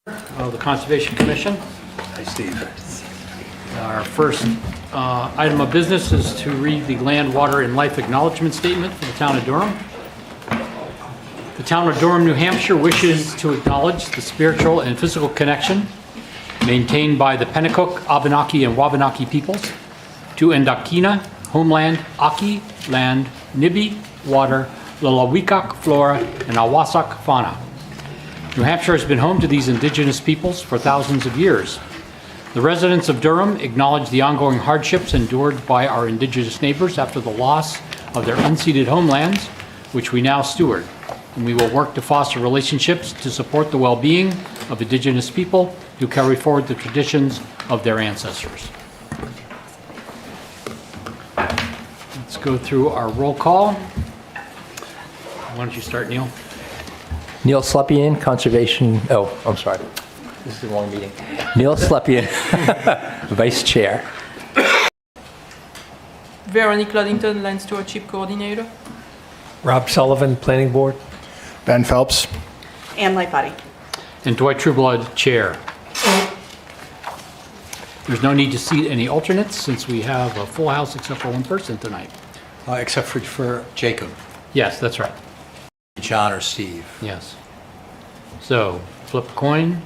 of the Conservation Commission. Hi, Steve. Our first item of business is to read the Land, Water, and Life Acknowledgement Statement for the Town of Durham. The Town of Durham, New Hampshire wishes to acknowledge the spiritual and physical connection maintained by the Pennacook, Abenaki, and Wabanaki peoples to Endakina, homeland, Aki, land, Nibi, water, Lalawikak, flora, and Awasak, fauna. New Hampshire has been home to these indigenous peoples for thousands of years. The residents of Durham acknowledge the ongoing hardships endured by our indigenous neighbors after the loss of their unceded homelands, which we now steward. And we will work to foster relationships to support the well-being of indigenous people who carry forward the traditions of their ancestors. Let's go through our roll call. Why don't you start, Neil? Neil Slepian, Conservation, I'm sorry. This is the wrong meeting. Neil Slepian, Vice Chair. Veronique Luddington, Land Stewardship Coordinator. Rob Sullivan, Planning Board. Ben Phelps. Ann Lightbody. And Dwight Trueblood, Chair. There's no need to seat any alternates since we have a full house except for one person tonight. Except for Jacob. Yes, that's right. John or Steve. Yes. So, flip a coin.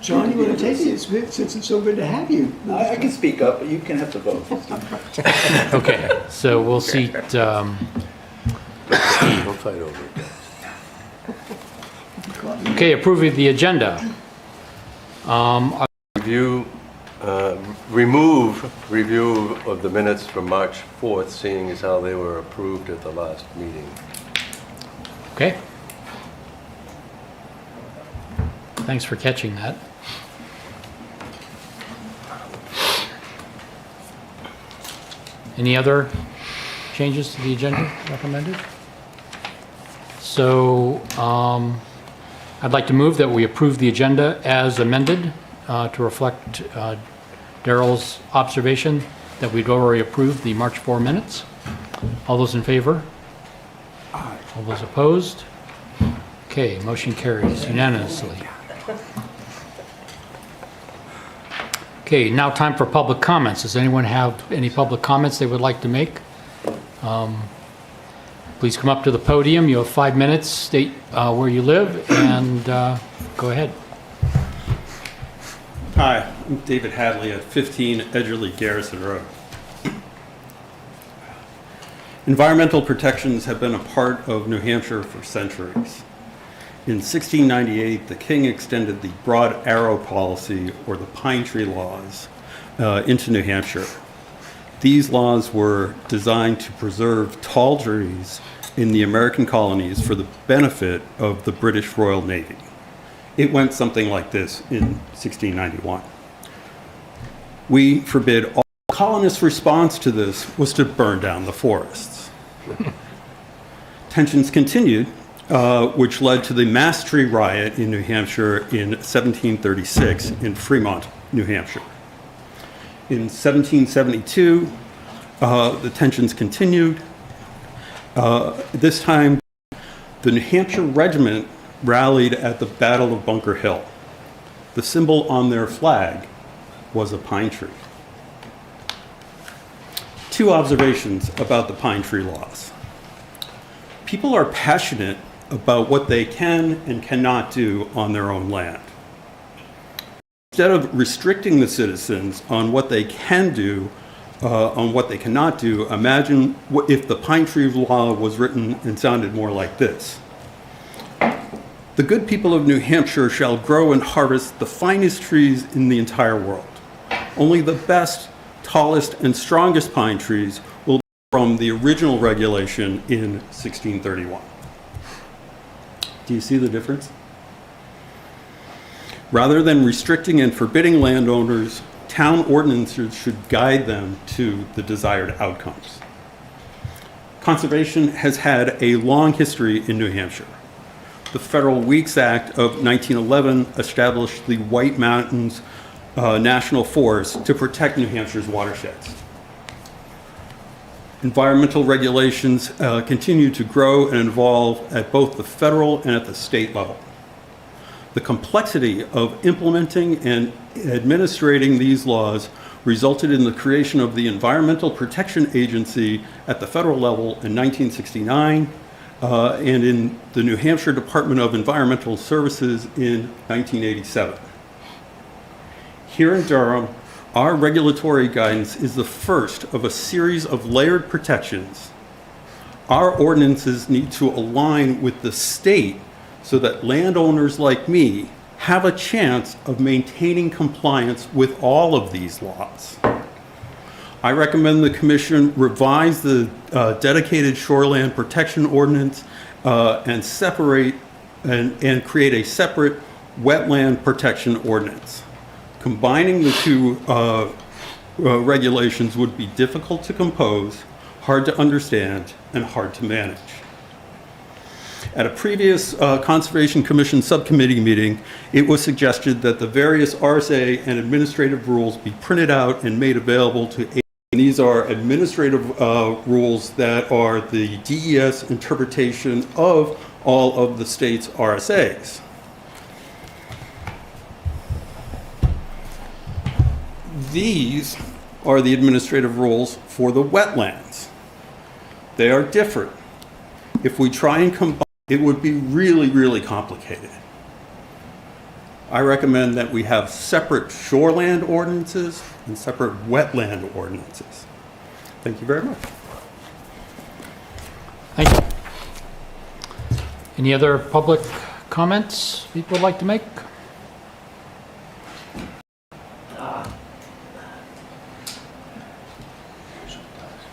John, you want to take it since it's so good to have you? I can speak up, but you can have to vote. Okay, so we'll seat Steve. Don't fight over it. Okay, approving the agenda. Review of the minutes from March 4th, seeing as how they were approved at the last meeting. Okay. Thanks for catching that. Any other changes to the agenda recommended? So I'd like to move that we approve the agenda as amended to reflect Darrell's observation that we'd already approved the March 4 minutes. All those in favor? Aye. All those opposed? Okay, motion carries unanimously. Okay, now time for public comments. Does anyone have any public comments they would like to make? Please come up to the podium. You have 5 minutes. State where you live and go ahead. Hi, I'm David Hadley at 15 Edgerly Garrison Road. Environmental protections have been a part of New Hampshire for centuries. In 1698, the King extended the Broad Arrow Policy, or the Pine Tree Laws, into New Hampshire. These laws were designed to preserve tall trees in the American colonies for the benefit of the British Royal Navy. It went something like this in 1691. We forbid all. Colonists' response to this was to burn down the forests. Tensions continued, which led to the mass tree riot in New Hampshire in 1736 in Fremont, New Hampshire. In 1772, the tensions continued. This time, the New Hampshire Regiment rallied at the Battle of Bunker Hill. The symbol on their flag was a pine tree. Two observations about the pine tree laws. People are passionate about what they can and cannot do on their own land. Instead of restricting the citizens on what they can do, on what they cannot do, imagine if the pine tree law was written and sounded more like this. The good people of New Hampshire shall grow and harvest the finest trees in the entire world. Only the best, tallest, and strongest pine trees will be from the original regulation in 1631. Do you see the difference? Rather than restricting and forbidding landowners, town ordinances should guide them to the desired outcomes. Conservation has had a long history in New Hampshire. The Federal Weeks Act of 1911 established the White Mountains National Forest to protect New Hampshire's watersheds. Environmental regulations continue to grow and evolve at both the federal and at the state level. The complexity of implementing and administrating these laws resulted in the creation of the Environmental Protection Agency at the federal level in 1969 and in the New Hampshire Department of Environmental Services in 1987. Here in Durham, our regulatory guidance is the first of a series of layered protections. Our ordinances need to align with the state so that landowners like me have a chance of maintaining compliance with all of these laws. I recommend the Commission revise the dedicated shoreland protection ordinance and create a separate wetland protection ordinance. Combining the two regulations would be difficult to compose, hard to understand, and hard to manage. At a previous Conservation Commission subcommittee meeting, it was suggested that the various RSA and administrative rules be printed out and made available to agencies. These are administrative rules that are the DES interpretation of all of the state's RSAs. These are the administrative rules for the wetlands. They are different. If we try and combine, it would be really, really complicated. I recommend that we have separate shoreland ordinances and separate wetland ordinances. Thank you very much. Thank you. Any other public comments people would like to make?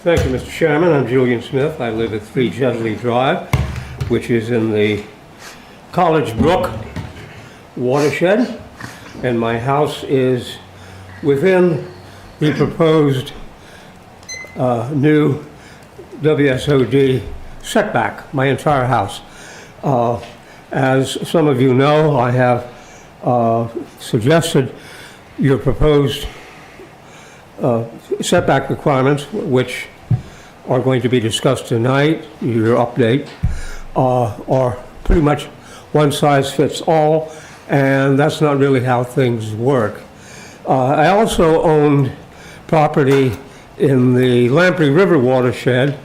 Thank you, Mr. Chairman. I'm Julian Smith. I live at 3 Jedley Drive, which is in the College Brook watershed, and my house is within the proposed new WSOD setback, my entire house. As some of you know, I have suggested your proposed setback requirements, which are going to be discussed tonight, your update, are pretty much one size fits all, and that's not really how things work. I also owned property in the Lamprey River watershed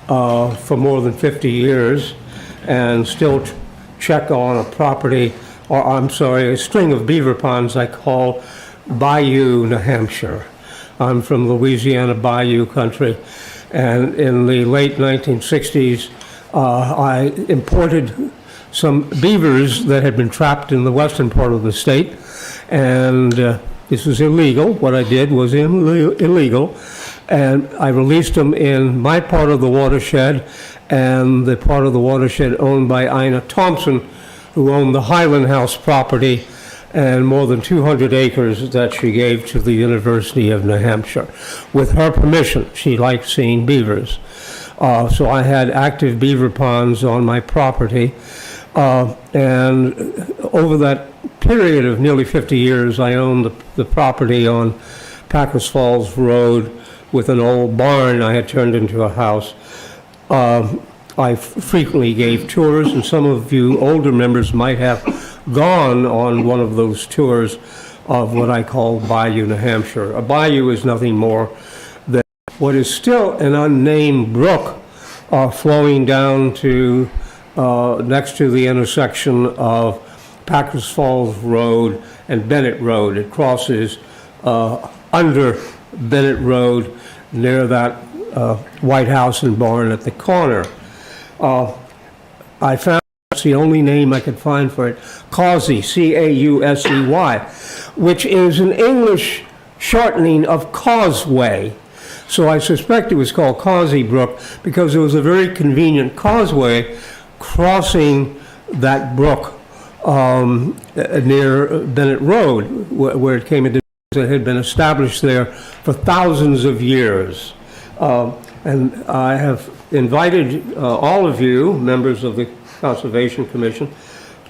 for more than 50 years, and still check on a property, or I'm sorry, a string of beaver ponds I call Bayou, New Hampshire. I'm from Louisiana Bayou country, and in the late 1960s, I imported some beavers that had been trapped in the western part of the state, and this was illegal. What I did was illegal, and I released them in my part of the watershed and the part of the watershed owned by Ina Thompson, who owned the Highland House property and more than 200 acres that she gave to the University of New Hampshire. With her permission, she liked seeing beavers. So I had active beaver ponds on my property. And over that period of nearly 50 years, I owned the property on Packers Falls Road with an old barn I had turned into a house. I frequently gave tours, and some of you older members might have gone on one of those tours of what I call Bayou, New Hampshire. A bayou is nothing more than what is still an unnamed brook flowing down to next to the intersection of Packers Falls Road and Bennett Road. It crosses under Bennett Road near that White House and barn at the corner. I found that's the only name I could find for it, Causey, C-A-U-S-E-Y, which is an English shortening of causeway. So I suspect it was called Causey Brook because there was a very convenient causeway crossing that brook near Bennett Road, where it came into it had been established there for thousands of years. And I have invited all of you, members of the Conservation Commission,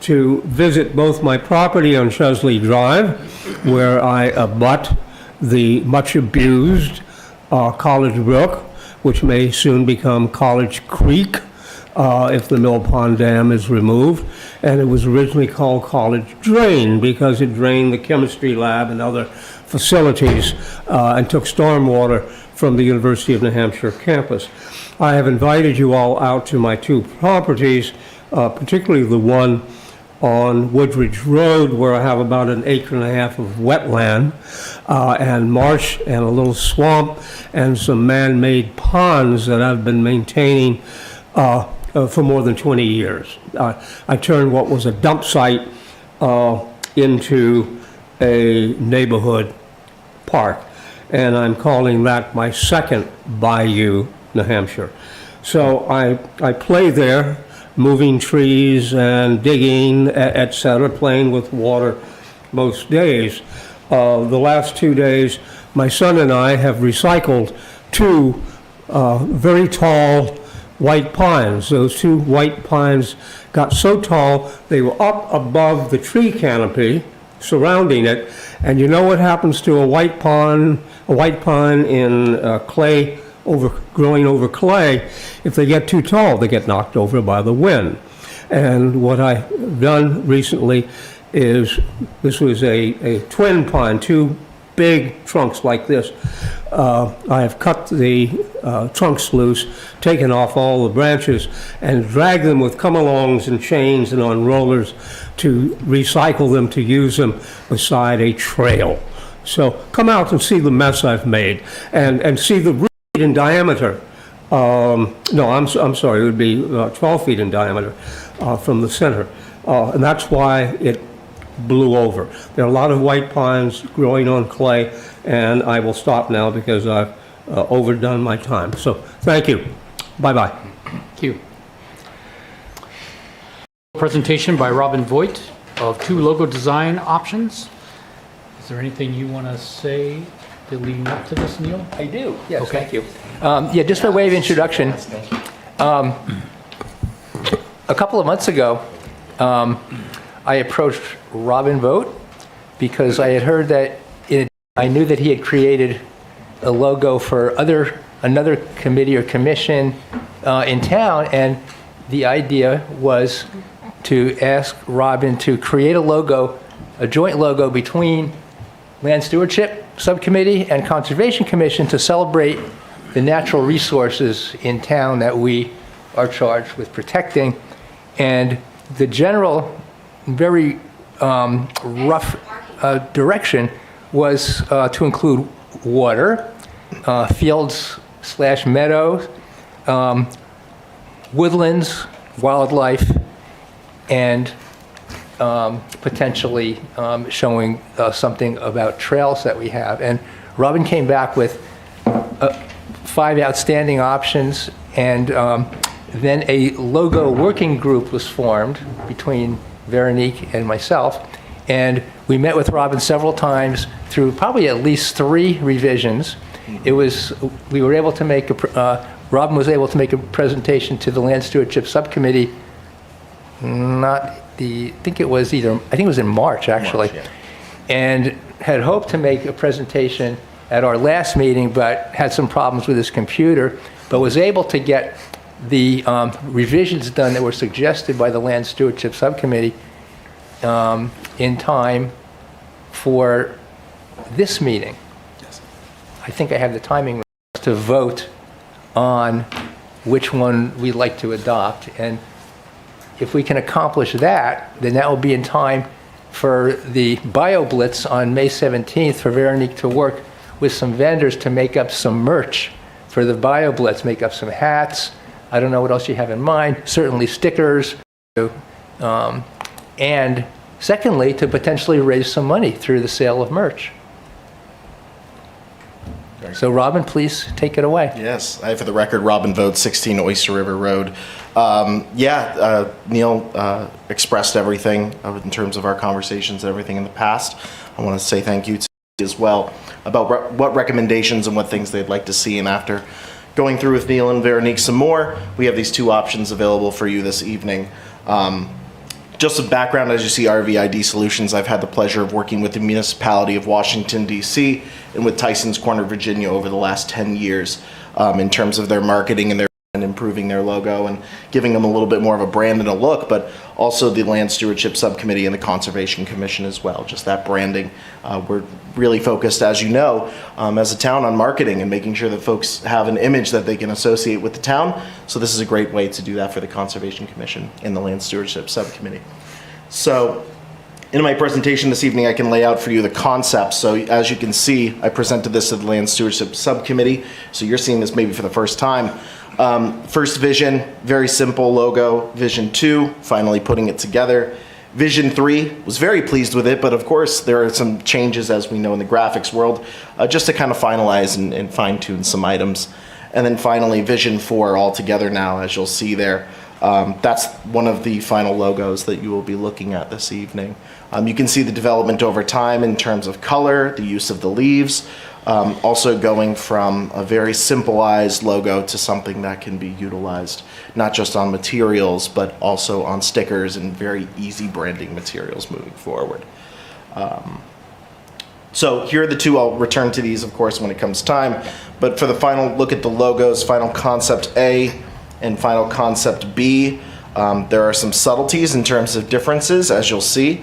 to visit both my property on Chesley Drive, where I abut the much abused College Brook, which may soon become College Creek, if the Mill Pond Dam is removed. And it was originally called College Drain because it drained the chemistry lab and other facilities and took stormwater from the University of New Hampshire campus. I have invited you all out to my two properties, particularly the one on Woodridge Road, where I have about an acre and a half of wetland and marsh and a little swamp and some man-made ponds that I've been maintaining for more than 20 years. I turned what was a dump site into a neighborhood park, and I'm calling that my second Bayou, New Hampshire. So I play there, moving trees and digging, et cetera, playing with water most days. The last 2 days, my son and I have recycled two very tall white pines. Those two white pines got so tall, they were up above the tree canopy surrounding it. And you know what happens to a white pine in clay, growing over clay? If they get too tall, they get knocked over by the wind. And what I've done recently is, this was a twin pine, two big trunks like this. I have cut the trunks loose, taken off all the branches, and dragged them with come-alongs and chains and on rollers to recycle them, to use them beside a trail. So come out and see the mess I've made, and see the root in diameter. No, I'm sorry, it would be 12 feet in diameter from the center. And that's why it blew over. There are a lot of white pines growing on clay, and I will stop now because I've overdone my time. So thank you. Bye-bye. Thank you. Presentation by Robin Voigt of 2 logo design options. Is there anything you want to say leading up to this, Neil? I do, yes, Okay. thank you. Yeah, just by way of introduction, a couple of months ago, I approached Robin Vogt because I had heard that I knew that he had created a logo for another committee or commission in town, and the idea was to ask Robin to create a logo, a joint logo between Land Stewardship Subcommittee and Conservation Commission to celebrate the natural resources in town that we are charged with protecting. And the general, very rough direction was to include water, fields/meadows, woodlands, wildlife, and potentially showing something about trails that we have. And Robin came back with 5 outstanding options, and then a logo working group was formed between Veronique and myself, and we met with Robin several times through probably at least 3 revisions. We were able to make Robin was able to make a presentation to the Land Stewardship Subcommittee. I think it was in March actually, and had hoped to make a presentation at our last meeting, but had some problems with his computer, but was able to get the revisions done that were suggested by the Land Stewardship Subcommittee in time for this meeting. Yes. I think I have the timing to vote on which one we'd like to adopt, and if we can accomplish that, then that will be in time for the Bio Blitz on May 17th for Veronique to work with some vendors to make up some merch for the Bio Blitz, make up some hats. I don't know what else you have in mind, certainly stickers. And secondly, to potentially raise some money through the sale of merch. So Robin, please take it away. Yes, I, for the record, Robin Vogt, 16 Oyster River Road. Neil expressed everything in terms of our conversations and everything in the past. I want to say thank you to you as well about what recommendations and what things they'd like to see. And after going through with Neil and Veronique some more, we have these 2 options available for you this evening. Just some background, as you see, RVID Solutions, I've had the pleasure of working with the municipality of Washington, D.C. and with Tyson's Corner, Virginia over the last 10 years in terms of their marketing and their and improving their logo and giving them a little bit more of a brand and a look, but also the Land Stewardship Subcommittee and the Conservation Commission as well. Just that branding. We're really focused, as you know, as a town on marketing and making sure that folks have an image that they can associate with the town. So this is a great way to do that for the Conservation Commission and the Land Stewardship Subcommittee. So in my presentation this evening, I can lay out for you the concepts. So as you can see, I presented this to the Land Stewardship Subcommittee. So you're seeing this maybe for the first time. First vision, very simple logo. Vision 2, finally putting it together. Vision 3, was very pleased with it, but of course there are some changes, as we know, in the graphics world, just to kind of finalize and fine-tune some items. And then finally, Vision 4 all together now, as you'll see there. That's one of the final logos that you will be looking at this evening. You can see the development over time in terms of color, the use of the leaves, also going from a very simplified logo to something that can be utilized not just on materials, but also on stickers and very easy branding materials moving forward. So here are the two. I'll return to these, of course, when it comes time. But for the final look at the logos, final concept A and final concept B, there are some subtleties in terms of differences, as you'll see,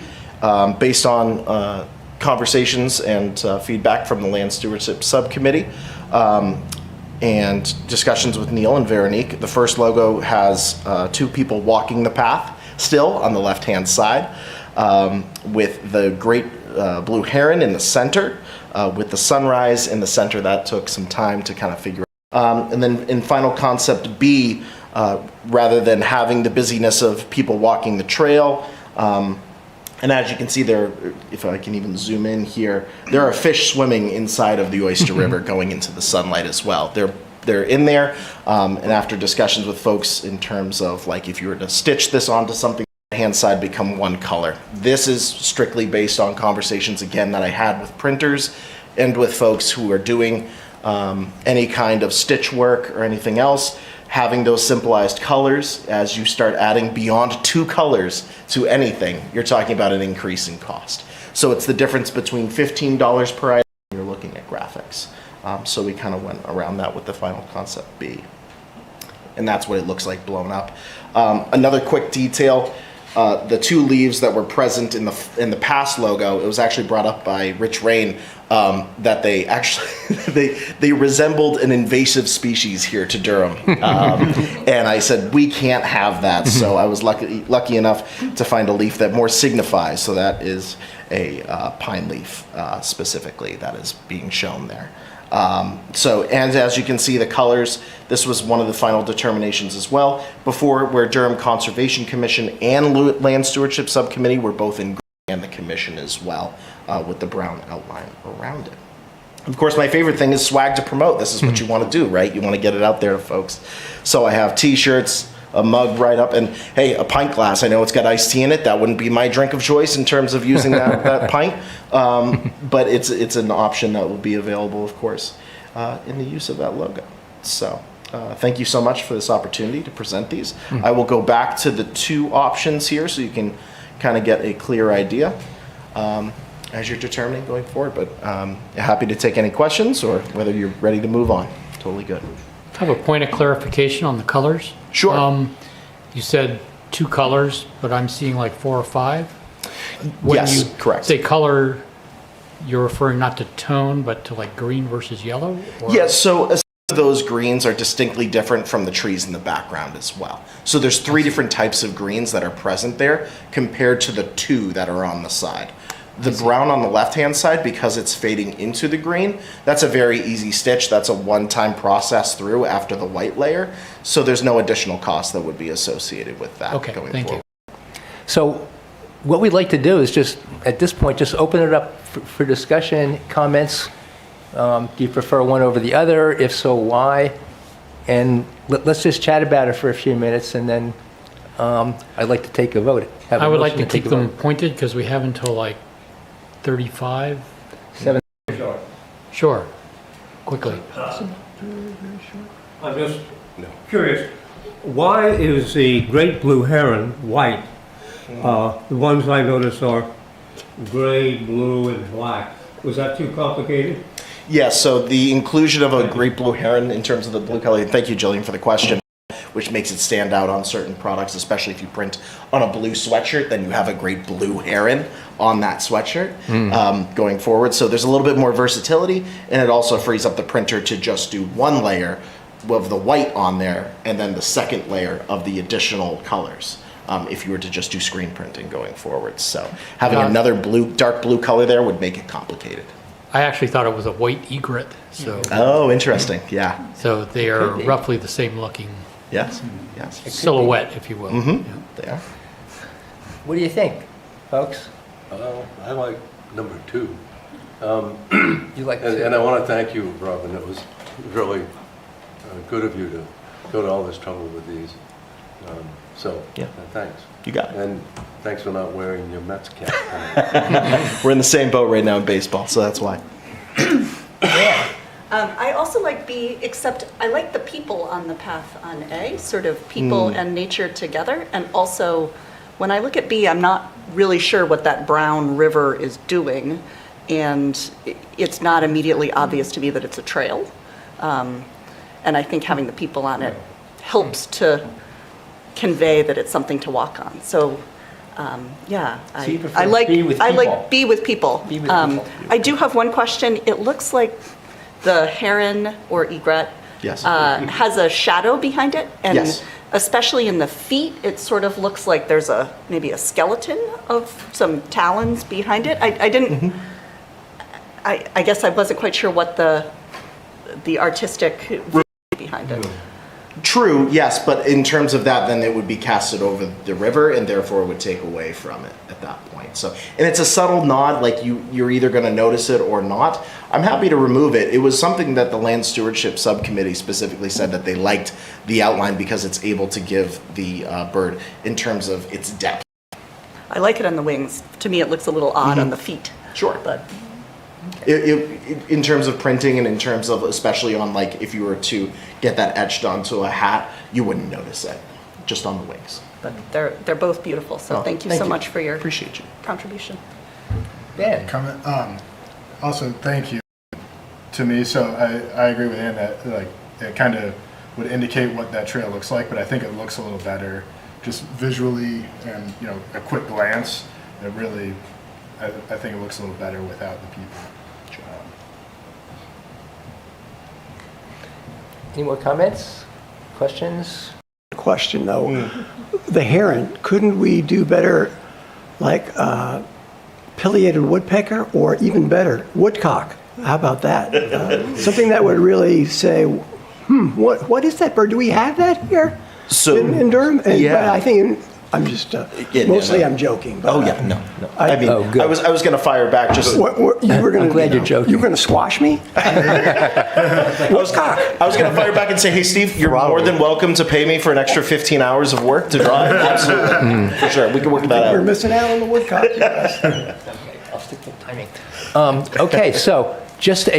based on conversations and feedback from the Land Stewardship Subcommittee and discussions with Neil and Veronique. The first logo has two people walking the path still on the left-hand side, with the great blue heron in the center, with the sunrise in the center. That took some time to kind of figure out. And then in final concept B, rather than having the busyness of people walking the trail, and as you can see there, if I can even zoom in here, there are fish swimming inside of the Oyster River going into the sunlight as well. They're in there, and after discussions with folks in terms of like if you were to stitch this onto something, the hand side become one color. This is strictly based on conversations, again, that I had with printers and with folks who are doing any kind of stitch work or anything else. Having those simplified colors, as you start adding beyond 2 colors to anything, you're talking about an increase in cost. So it's the difference between $15 per item when you're looking at graphics. So we kind of went around that with the final concept B. And that's what it looks like blown up. Another quick detail, the 2 leaves that were present in the past logo, it was actually brought up by Rich Rain, that they actually they resembled an invasive species here to Durham, and I said we can't have that. So I was lucky enough to find a leaf that more signifies. So that is a pine leaf specifically that is being shown there. So, and as you can see, the colors, this was one of the final determinations as well. Before, where Durham Conservation Commission and Land Stewardship Subcommittee were both in green, and the commission as well, with the brown outline around it. Of course, my favorite thing is swag to promote. This is what you want to do, right? You want to get it out there to folks. So I have t-shirts, a mug right up, and hey, a pint glass. I know it's got iced tea in it. That wouldn't be my drink of choice in terms of using that pint, but it's an option that will be available, of course, in the use of that logo. So thank you so much for this opportunity to present these. I will go back to the 2 options here so you can kind of get a clear idea as you're determining going forward, but happy to take any questions or whether you're ready to move on. Totally good. I have a point of clarification on the colors. Sure. You said 2 colors, but I'm seeing like 4 or 5. When Yes, you correct. say color, you're referring not to tone, but to like green versus yellow? Or? Yes, so those greens are distinctly different from the trees in the background as well. So there's 3 different types of greens that are present there compared to the 2 that are on the side. The brown on the left-hand side, because it's fading into the green, that's a very easy stitch. That's a one-time process through after the white layer. So there's no additional cost that would be associated with that going thank forward. you. So what we'd like to do is just, at this point, just open it up for discussion, comments. Do you prefer one over the other? If so, why? And let's just chat about it for a few minutes, and then I'd like to take a vote. I would like to keep them pointed because we have until like 35. 7. Sure. Quickly. I'm just curious, why is the great blue heron white? The ones I noticed are gray, blue, and black. Was that too complicated? Yeah, so the inclusion of a great blue heron in terms of the blue color, thank you, Jillian, for the question. which makes it stand out on certain products, especially if you print on a blue sweatshirt, then you have a great blue heron on that sweatshirt going forward. So there's a little bit more versatility, and it also frees up the printer to just do one layer of the white on there and then the second layer of the additional colors. If you were to just do screen printing going forward. So having another dark blue color there would make it complicated. I actually thought it was a white egret, so Oh, interesting. Yeah. so they are roughly the same looking Yes. Yes. silhouette, if you will. Yeah. They are. What do you think, folks? I like number 2. You like And I want to thank you, Robin. It was really good of you to go to all this trouble with these. Yeah. Thanks. You got it. And thanks for not wearing your Mets cap. We're in the same boat right now in baseball, so that's why. I also like B, except I like the people on the path on A, sort of people and nature together. And also, when I look at B, I'm not really sure what that brown river is doing. And it's not immediately obvious to me that it's a trail. And I think having the people on it helps to convey that it's something to walk on. So, yeah, So you prefer I like B with I people. like B with people. B with people. I do have one question. It looks like the heron or egret Yes. has a shadow behind it, and Yes. especially in the feet, it sort of looks like there's maybe a skeleton of some talons behind it. I didn't. I guess I wasn't quite sure what the artistic view behind it. True, yes, but in terms of that, then it would be casted over the river, and therefore would take away from it at that point. So, and it's a subtle nod, like you're either going to notice it or not. I'm happy to remove it. It was something that the Land Stewardship Subcommittee specifically said that they liked the outline because it's able to give the bird in terms of its depth. I like it on the wings. To me, it looks a little odd on the feet. Sure. But In terms of printing and in terms of especially on like if you were to get that etched onto a hat, you wouldn't notice it just on the wings. but they're both beautiful. So Oh, thank you so much for your Appreciate you. contribution. Dan? Comment. Also, thank you to me. So I agree with Ann that like it kind of would indicate what that trail looks like, but I think it looks a little better just visually and a quick glance. It really, I think it looks a little better without the people. Any more comments? Questions? Question though, the heron, couldn't we do better like pileated woodpecker or even better, woodcock? How about that? Something that would really say, what is that bird? Do we have that here So in Durham? And, yeah. but I think I'm just mostly I'm joking. But, Oh yeah, no. I mean, Oh, good. I was going to fire back just. you were going I'm glad you're joking. You were going to squash me? I was going to fire back and say, hey Steve, you're more than welcome to pay me for an extra 15 hours of work to draw it. Absolutely, for sure. We can work that We're out. missing out on the woodcock. You guys. I'll stick to timing. Okay, so just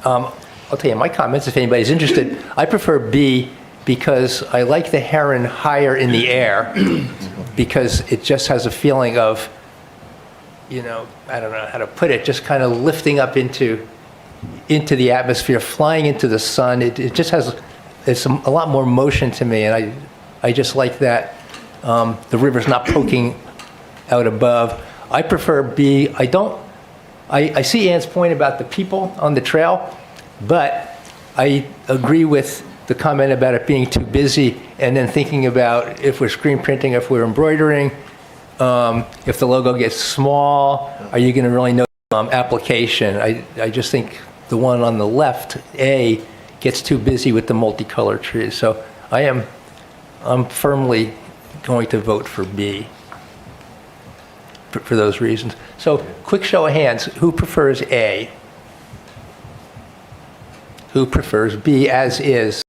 I'll tell you my comments if anybody's interested. I prefer B because I like the heron higher in the air because it just has a feeling of, I don't know how to put it, just kind of lifting up into the atmosphere, flying into the sun. It just has a lot more motion to me, and I just like that. The river's not poking out above. I prefer B. I see Ann's point about the people on the trail, but I agree with the comment about it being too busy and then thinking about if we're screen printing, if we're embroidering, if the logo gets small, are you going to really know application? I just think the one on the left, A, gets too busy with the multicolored trees. So I'm firmly going to vote for B for those reasons. So quick show of hands, who prefers A? Who prefers B as is?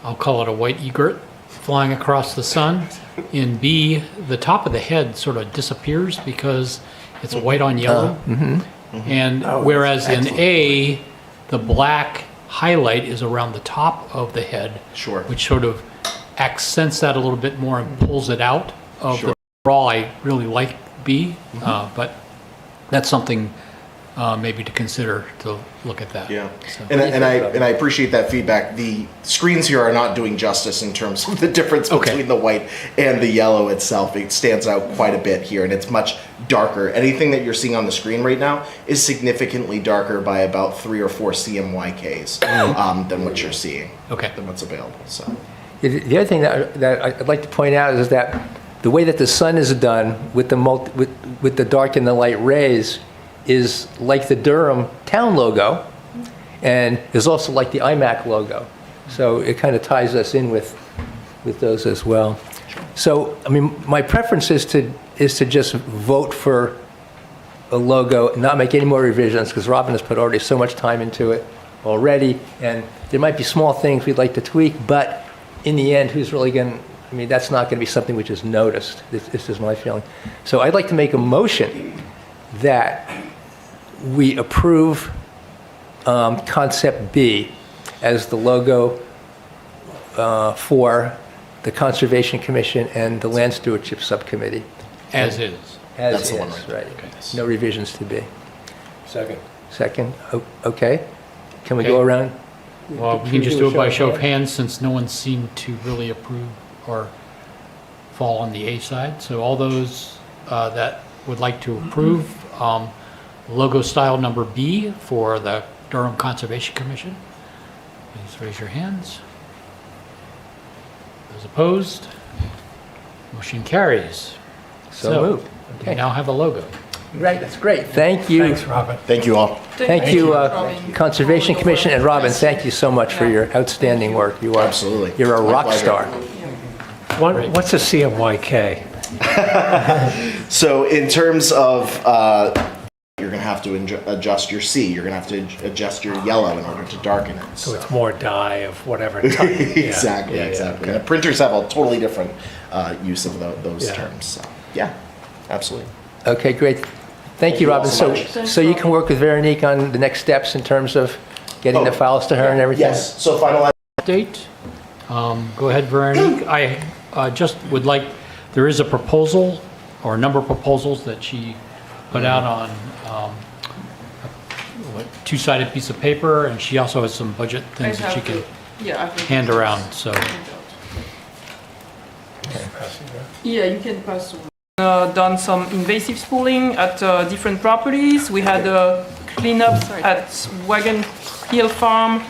I'll call it a white egret flying across the sun. In B, the top of the head sort of disappears because it's white on yellow. And whereas in A, the black highlight is around the top of the head, Sure. which sort of accents that a little bit more and pulls it out of the overall. I really like B, but that's something maybe to consider to look at that. Yeah, So- and I appreciate that feedback. The screens here are not doing justice in terms of the difference Okay. between the white and the yellow itself. It stands out quite a bit here, and it's much darker. Anything that you're seeing on the screen right now is significantly darker by about 3 or 4 CMYKs than what you're seeing. Okay. Than what's available. So. The other thing that I'd like to point out is that the way that the sun is done with the dark and the light rays is like the Durham town logo, and is also like the IMAC logo. So it kind of ties us in with those as well. So, I mean, my preference is to just vote for a logo and not make any more revisions, because Robin has put already so much time into it already, and there might be small things we'd like to tweak, but in the end, who's really going to, I mean, that's not going to be something which is noticed. This is my feeling. So I'd like to make a motion that we approve concept B as the logo for the Conservation Commission and the Land Stewardship Subcommittee. As is. As That's the one is, right right. No revisions to be. Second. Second, okay. Can we Okay. go around? Well, we can just do it by show of hands since no one seemed to really approve or fall on the A side. So all those that would like to approve logo style number B for the Durham Conservation Commission, please raise your hands. Those opposed? Motion carries. So moved. We Okay. now have a logo. Right, that's great. Thank you. Thanks, Robin. Thank you all. Thank you, Robin. Conservation Commission, and Robin, thank you so much for your outstanding work. You are Absolutely. You're a My rock pleasure. star. What's a CMYK? So in terms of, you're going to have to adjust your C. You're going to have to adjust your yellow in order to darken it. So it's more dye of whatever type. Yeah. Exactly, Yeah, yeah, exactly. okay. And the printers have a totally different use of those Yeah. terms. So, yeah, absolutely. Okay, great. Thank you, you all Robin. so So, much. Thanks, so you Robin. can work with Veronique on the next steps in terms of getting the Oh, files to her and everything? Yes, so finalize. Update. Go ahead, Veronique. I just would like, there is a proposal or a number of proposals that she put out on a two-sided piece of paper, and she also has some budget things that she can Yeah, I think. hand around, so. Yeah, you can pass. Done some invasive spooling at different properties. We had a cleanup at Wagon Hill Farm.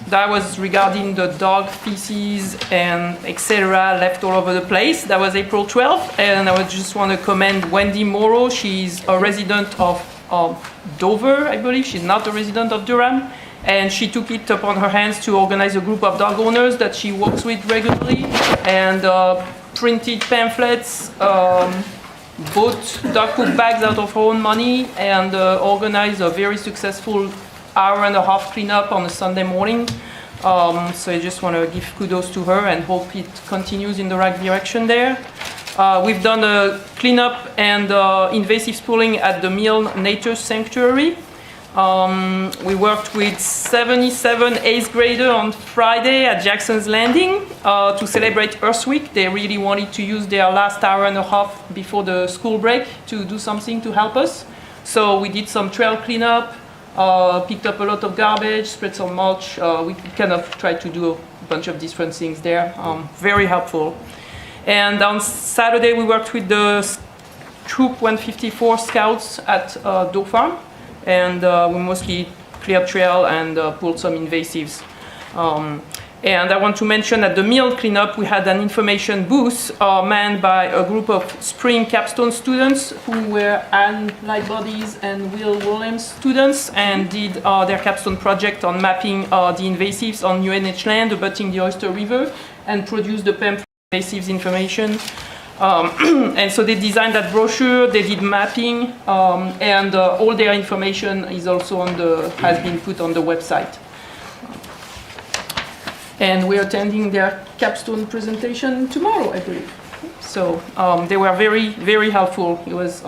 That was regarding the dog feces and etc. left all over the place. That was April 12th, and I would just want to commend Wendy Morrow. She's a resident of Dover, I believe. She's not a resident of Durham. And she took it upon her hands to organize a group of dog owners that she works with regularly, and printed pamphlets, bought dog poop bags out of her own money, and organized a very successful hour-and-a-half cleanup on a Sunday morning. So I just want to give kudos to her and hope it continues in the right direction there. We've done a cleanup and invasive spooling at the Mill Nature Sanctuary. We worked with 77 8th grader on Friday at Jackson's Landing to celebrate Earth Week. They really wanted to use their last hour and a half before the school break to do something to help us. So we did some trail cleanup, picked up a lot of garbage, spread some mulch. We kind of tried to do a bunch of different things there. Very helpful. And on Saturday we worked with the Troop 154 Scouts at Doe Farm. And we mostly cleared trail and pulled some invasives. And I want to mention at the mill cleanup, we had an information booth manned by a group of spring capstone students who were Anne Lightbodies and Will Williams students and did their capstone project on mapping the invasives on UNH land abutting the Oyster River and produced the pamphlet invasives information. And so they designed that brochure, they did mapping, and all their information is also has been put on the website. And we're attending their capstone presentation tomorrow, I believe. So they were very, very helpful. It was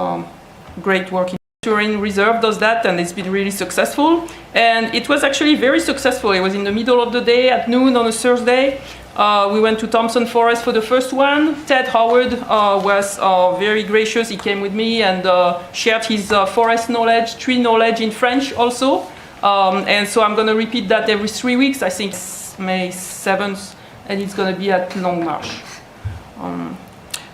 great working. Turin Reserve does that, and it's been really successful. And it was actually very successful. It was in the middle of the day at noon on a Thursday. We went to Thompson Forest for the first one. Ted Howard was very gracious. He came with me and shared his forest knowledge, tree knowledge in French also. And so I'm going to repeat that every 3 weeks. I think it's May 7th, and it's going to be at Longmarsh.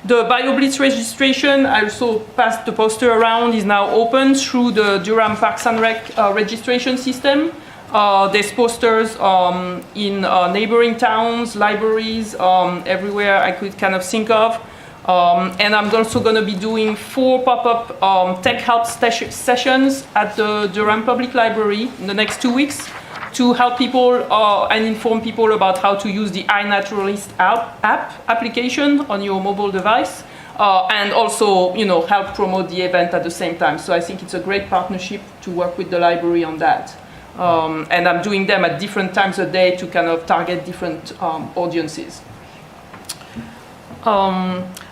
The BioBlitz registration, I also passed the poster around, is now open through the Durham Parks and Rec registration system. There's posters in neighboring towns, libraries, everywhere I could kind of think of. And I'm also going to be doing 4 pop-up tech help sessions at the Durham Public Library in the next 2 weeks to help people and inform people about how to use the iNaturalist application on your mobile device, and also, you know, help promote the event at the same time. So I think it's a great partnership to work with the library on that. And I'm doing them at different times a day to kind of target different audiences.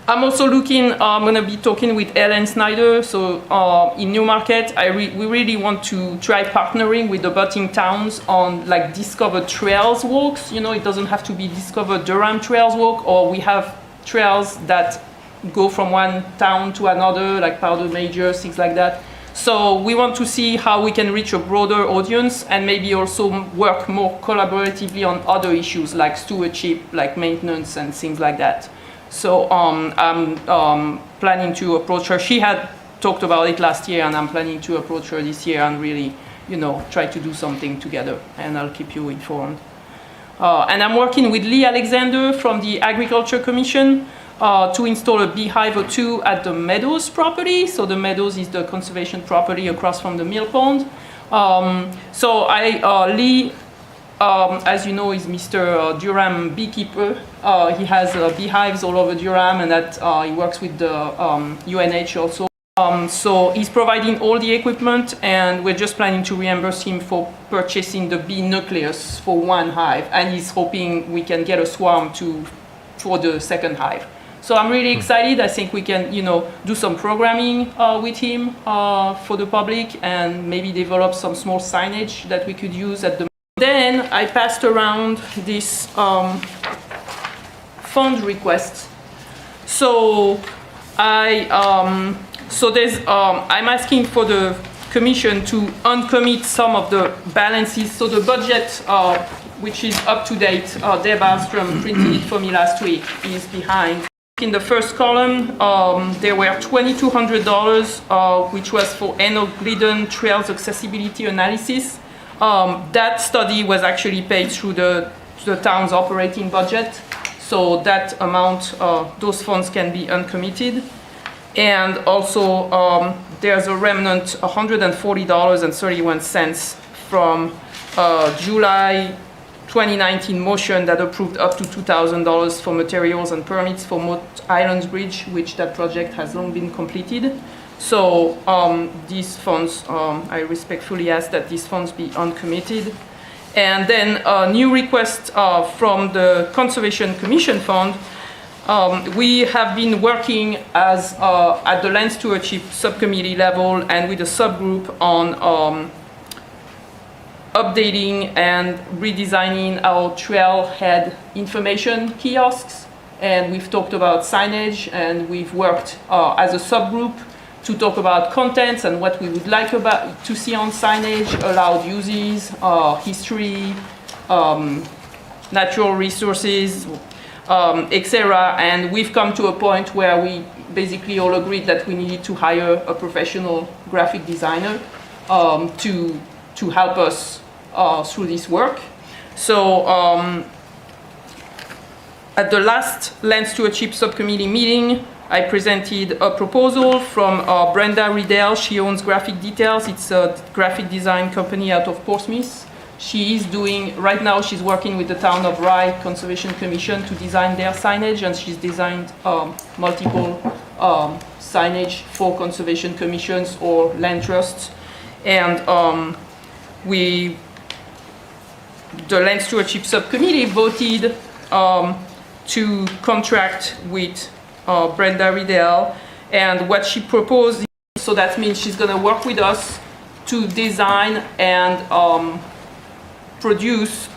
I'm also looking, I'm going to be talking with Ellen Snyder. So in Newmarket, we really want to try partnering with the budding towns on like Discover Trails walks. You know, it doesn't have to be Discover Durham Trails walk, or we have trails that go from one town to another, like Powder Major, things like that. So we want to see how we can reach a broader audience and maybe also work more collaboratively on other issues like stewardship, like maintenance and things like that. So I'm planning to approach her. She had talked about it last year, and I'm planning to approach her this year and really, you know, try to do something together, and I'll keep you informed. And I'm working with Lee Alexander from the Agriculture Commission to install a beehive or 2 at the Meadows property. So the Meadows is the conservation property across from the mill pond. Lee, as you know, is Mr. Durham beekeeper. He has beehives all over Durham, and that he works with the UNH also. So he's providing all the equipment, and we're just planning to reimburse him for purchasing the bee nucleus for 1 hive, and he's hoping we can get a swarm for the 2nd hive. So I'm really excited. I think we can, you know, do some programming with him for the public, and maybe develop some small signage that we could use at the. Then I passed around this fund request. So I'm asking for the commission to uncommit some of the balances. So the budget, which is up to date, Deb Alstrom printed it for me last week, is behind. In the first column, there were $2,200, which was for Enoch Glidden Trails Accessibility Analysis. That study was actually paid through the town's operating budget. So that amount, those funds can be uncommitted. And also, there's a remnant, $140.31 from July 2019 motion that approved up to $2,000 for materials and permits for Moat Islands Bridge, which that project has long been completed. So these funds, I respectfully ask that these funds be uncommitted. And then a new request from the Conservation Commission Fund. We have been working as at the Land Stewardship Subcommittee level and with a subgroup on updating and redesigning our trailhead information kiosks. And we've talked about signage, and we've worked as a subgroup to talk about contents and what we would like to see on signage, allowed uses, history, natural resources, etc. And we've come to a point where we basically all agreed that we needed to hire a professional graphic designer to help us through this work. So at the last Land Stewardship Subcommittee meeting, I presented a proposal from Brenda Riddell. She owns Graphic Details. It's a graphic design company out of Portsmouth. She is doing, right now she's working with the Town of Rye Conservation Commission to design their signage, and she's designed multiple signage for conservation commissions or land trusts. And the Land Stewardship Subcommittee voted to contract with Brenda Riddell, and what she proposed, so that means she's going to work with us to design and produce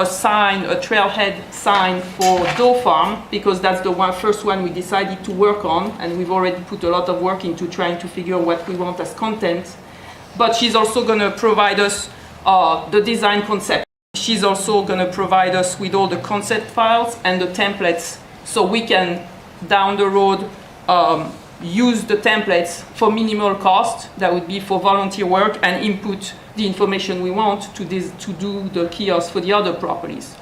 a sign, a trailhead sign for Doe Farm, because that's the first one we decided to work on, and we've already put a lot of work into trying to figure what we want as content. But she's also going to provide us the design concept. She's also going to provide us with all the concept files and the templates, so we can, down the road, use the templates for minimal cost. That would be for volunteer work, and input the information we want to do the kiosk for the other properties.